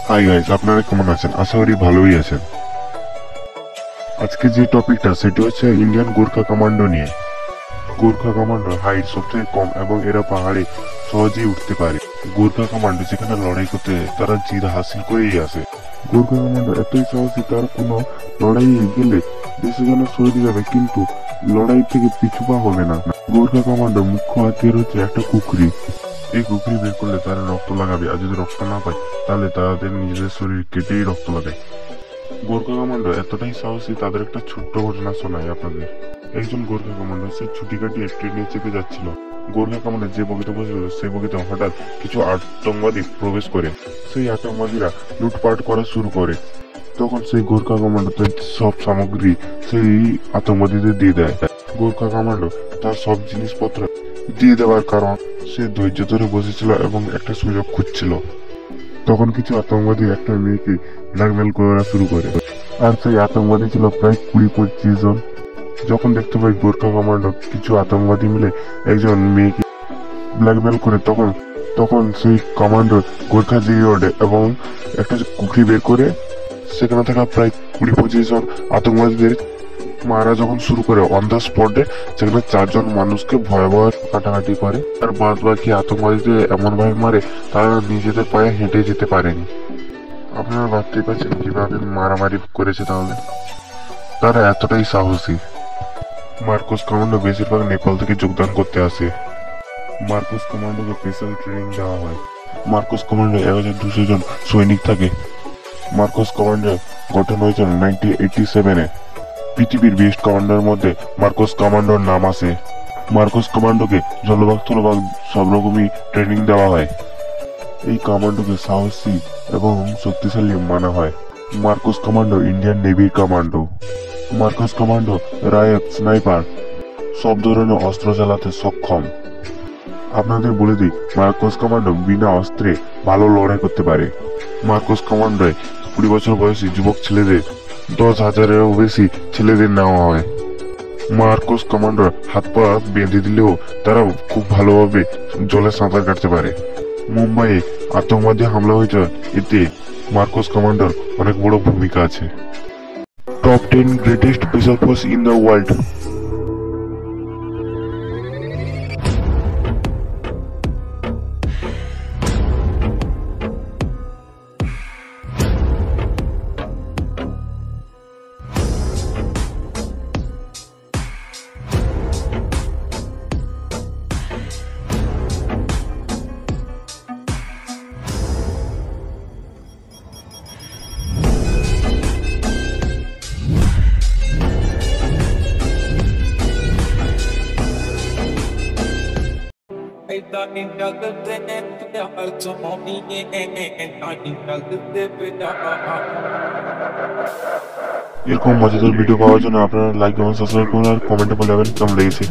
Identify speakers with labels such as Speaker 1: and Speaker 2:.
Speaker 1: Hi guys, আপনারা কেমন আছেন? আশা করি ভালোই আছেন। আজকে যে টপিকটা সেটি হচ্ছে ইন্ডিয়ান গোর্খা কমান্ডো নিয়ে। গোর্খা কমান্ডো হাইট সবথেকে কম এবং এরা পাহাড়ে সহজেই উঠতে পারে। গোর্খা কমান্ডো যেখানে লড়াই করতে তারা জিত হাসিল করেই আসে। গোর্খা কমান্ডো এতই সাহসী, তার কোনো লড়াইয়ে গেলে দেশের জন্য শহীদ যাবে কিন্তু লড়াই থেকে পিছু পা হবে না। গোর্খা কমান্ডোর মুখ্য হাতিয়ার হচ্ছে একটা কুকরি। এই কুকরি বের করলে তারা রক্ত লাগাবে, আর যদি রক্ত না পায় তাহলে তাদের নিজেদের শরীর কেটেই রক্ত লাগায়। গোর্খা কমান্ডো এতটাই সাহসী, তাদের একটা ছোট্ট ঘটনা শোনায় আপনাদের। একজন গোর্খা কমান্ডো সে ছুটি কাটিয়ে ট্রেনে চেপে যাচ্ছিল। গোর্খা কমান্ডো যে বগিতে বসেছিল সেই বগিতে হঠাৎ কিছু আতঙ্কবাদী প্রবেশ করে। সেই আতঙ্কবাদীরা লুটপাট করা শুরু করে। তখন সেই গোর্খা কমান্ডো তার সব সামগ্রী সেই আতঙ্কবাদীদের দিয়ে দেয়। গোর্খা কমান্ডো তার সব জিনিসপত্র দিয়ে দেওয়ার কারণ সে ধৈর্য ধরে বসেছিল এবং একটা সুযোগ খুঁজছিল। তখন কিছু আতঙ্কবাদী একটা মেয়েকে ব্ল্যাকমেল করা শুরু করে, আর সেই আতঙ্কবাদী ছিল প্রায় 20-25 জন। যখন দেখতে পাই গোর্খা কমান্ডো কিছু আতঙ্কবাদী মিলে একজন মেয়েকে ব্ল্যাকমেল করে, তখন সেই কমান্ডো গোর্খা জেগে ওঠে এবং একটা কুকি বের করে সেখানে থাকা প্রায় 20-25 জন আতঙ্কবাদীদের মারা যখন শুরু করে অন দ্য স্পটে, সেখানে 4 জন মানুষকে ভয়াবহ কাটাকাটি করে। আর বাদ বাকি আতঙ্কবাদীদের এমন ভাবে মারে তারা নিজেদের পায়ে হেঁটে যেতে পারেনি। আপনারা ভাবতেই পারছেন কিভাবে মারামারি করেছে। তাহলে তারা এতটাই সাহসী। মার্কোস কমান্ডো বেশিরভাগ নেপাল থেকে যোগদান করতে আসে। মার্কোস কমান্ডোকে স্পেশাল ট্রেনিং দেওয়া হয়। মার্কোস কমান্ডো 1200 জন সৈনিক থাকে। মার্কোস কমান্ডো গঠন হয়েছে 1987-এ। পৃথিবীর বেস্ট কমান্ডোর মধ্যে মার্কোস কমান্ডোর নাম আসে। মার্কোস কমান্ডোকে জলভাগ স্থলভাগ সব রকমই ট্রেনিং দেওয়া হয়। এই কমান্ডোকে সাহসী এবং শক্তিশালী মানা হয়। মার্কোস কমান্ডো ইন্ডিয়ান নেভির কমান্ডো। মার্কোস কমান্ডো রায়ত স্নাইপার সব ধরনের অস্ত্র চালাতে সক্ষম। আপনাদের বলে দিই, মার্কোস কমান্ডো বিনা অস্ত্রে ভালো লড়াই করতে পারে। মার্কোস কমান্ডোয় 20 বছর বয়সী যুবক ছেলেদের 10,000-এরও বেশি ছেলেদের নেওয়া হয়। মার্কোস কমান্ডোর হাত পা বেঁধে দিলেও তারা খুব ভালোভাবে জলে সাঁতার কাটতে পারে। মুম্বাইয়ে আতঙ্কবাদী হামলা হয়েছে, এতে মার্কোস কমান্ডোর অনেক বড় ভূমিকা আছে। Top 10 greatest special force in the world. এরকম মজাদার ভিডিও পাওয়ার জন্য আপনারা লাইক এবং সাবস্ক্রাইব করুন আর কমেন্টে বলবেন কেমন লেগেছে।